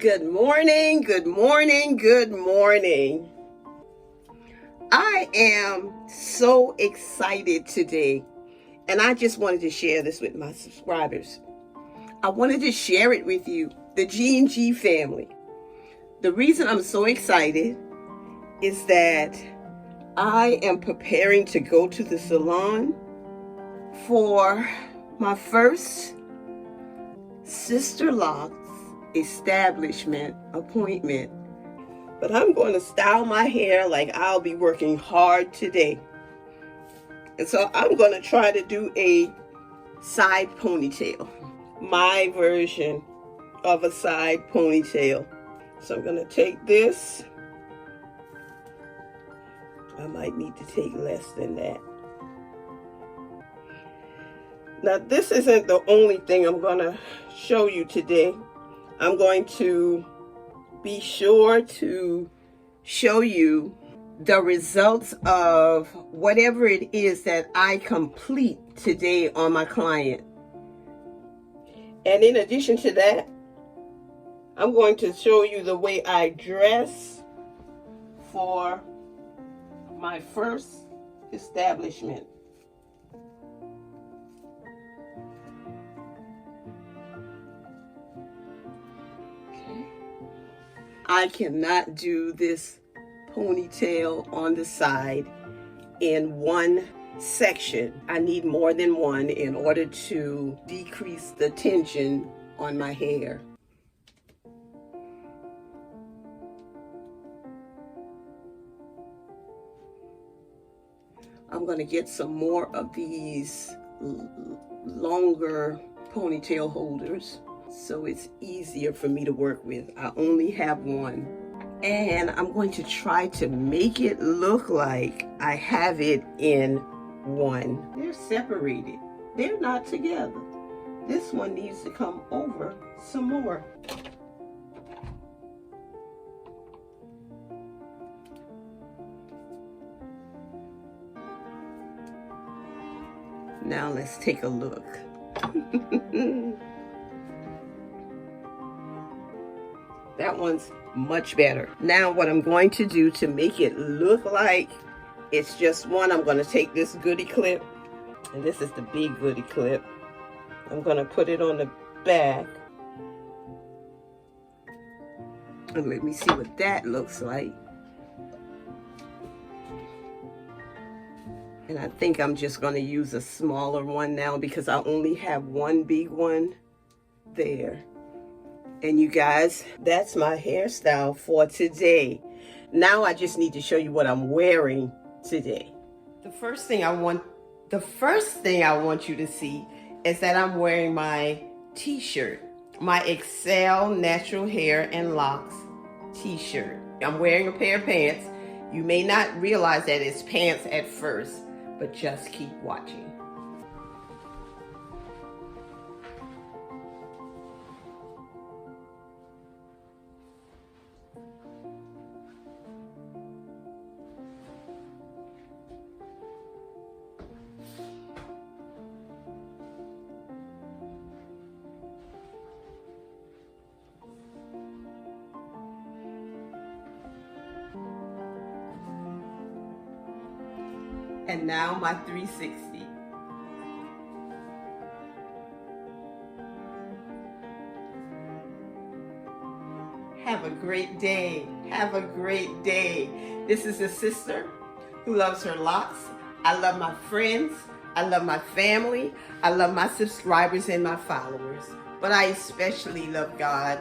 Good morning, good morning, good morning. I am so excited today, and I just wanted to share this with my subscribers. I wanted to share it with you, the G&G family. The reason I'm so excited is that I am preparing to go to the salon for my first Sisterlocks establishment appointment. But I'm going to style my hair like I'll be working hard today. And so I'm going to try to do a side ponytail. My version of a side ponytail. So I'm going to take this. I might need to take less than that. Now this isn't the only thing I'm going to show you today. I'm going to be sure to show you the results of whatever it is that I complete today on my client. And in addition to that, I'm going to show you the way I dress for my first establishment. I cannot do this ponytail on the side in one section. I need more than one in order to decrease the tension on my hair. I'm going to get some more of these longer ponytail holders, so it's easier for me to work with. I only have one. And I'm going to try to make it look like I have it in one. They're separated. They're not together. This one needs to come over some more. Now let's take a look. That one's much better. Now what I'm going to do to make it look like it's just one, I'm going to take this goodie clip, and this is the big goodie clip. I'm going to put it on the back. And let me see what that looks like. And I think I'm just going to use a smaller one now because I only have one big one there. And you guys, that's my hairstyle for today. Now I just need to show you what I'm wearing today. The first thing I want you to see is that I'm wearing my t-shirt, my Excel Natural Hair and Locks t-shirt. I'm wearing a pair of pants. You may not realize that it's pants at first, but just keep watching. And now my 360. Have a great day. Have a great day. This is a sister who loves her locks. I love my friends. I love my family. I love my subscribers and my followers. But I especially love God.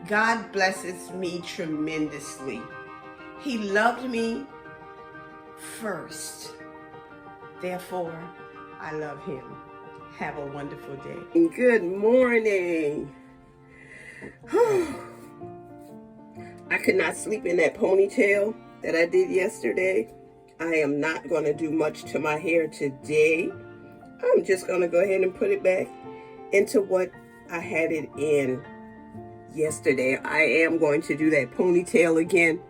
God blesses me tremendously. He loved me first. Therefore, I love him. Have a wonderful day. Good morning. I could not sleep in that ponytail that I did yesterday. I am not going to do much to my hair today. I'm just going to go ahead and put it back into what I had it in yesterday. I am going to do that ponytail again.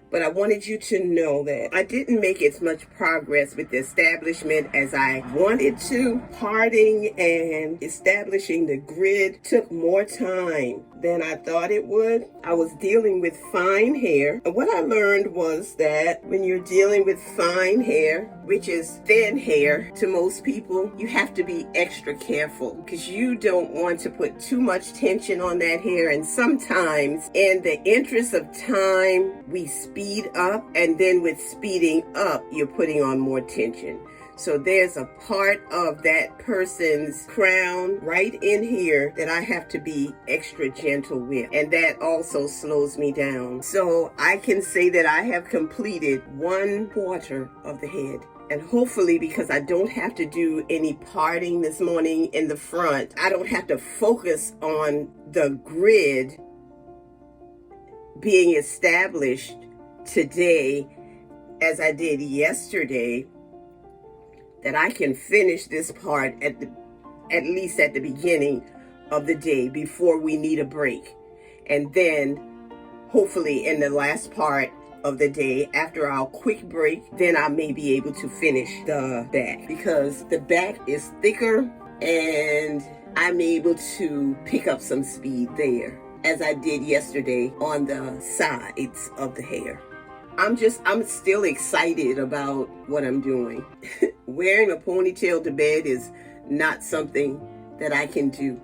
But I wanted you to know that I didn't make as much progress with the establishment as I wanted to. Parting and establishing the grid took more time than I thought it would. I was dealing with fine hair. And what I learned was that when you're dealing with fine hair, which is thin hair to most people, you have to be extra careful because you don't want to put too much tension on that hair. And sometimes in the interest of time, we speed up, and then with speeding up, you're putting on more tension. So there's a part of that person's crown right in here that I have to be extra gentle with. And that also slows me down. So I can say that I have completed 1/4 of the head. And hopefully, because I don't have to do any parting this morning in the front, I don't have to focus on the grid being established today as I did yesterday, that I can finish this part at least at the beginning of the day before we need a break. And then hopefully in the last part of the day, after our quick break, then I may be able to finish the back, because the back is thicker and I'm able to pick up some speed there, as I did yesterday on the sides of the hair. I'm still excited about what I'm doing. Wearing a ponytail to bed is not something that I can do.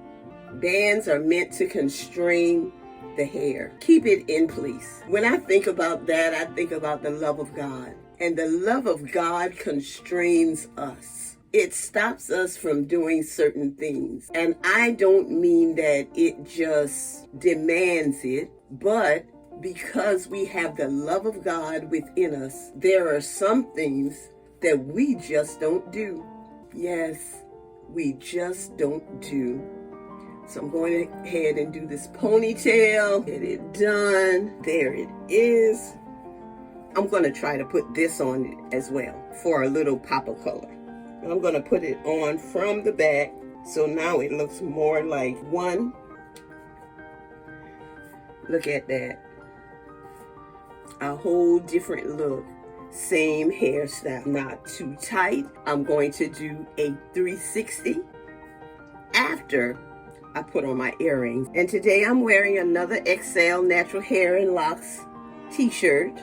Bands are meant to constrain the hair, keep it in place. When I think about that, I think about the love of God. And the love of God constrains us. It stops us from doing certain things. And I don't mean that it just demands it, but because we have the love of God within us, there are some things that we just don't do. Yes, we just don't do. So I'm going ahead and do this ponytail. Get it done. There it is. I'm going to try to put this on as well for a little pop of color. I'm going to put it on from the back, so now it looks more like one. Look at that. A whole different look. Same hairstyle, not too tight. I'm going to do a 360 after I put on my earrings. And today I'm wearing another XL Natural Hair and Locks t-shirt.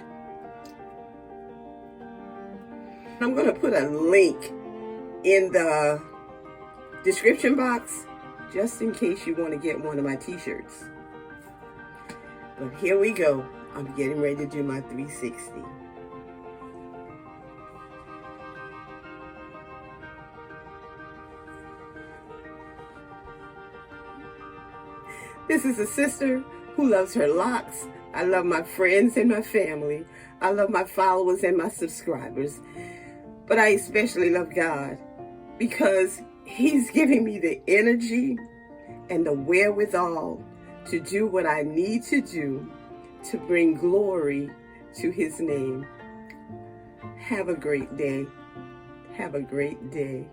I'm going to put a link in the description box just in case you want to get one of my t-shirts. But here we go. I'm getting ready to do my 360. This is a sister who loves her locks. I love my friends and my family. I love my followers and my subscribers. But I especially love God because He's giving me the energy and the wherewithal to do what I need to do to bring glory to His name. Have a great day. Have a great day.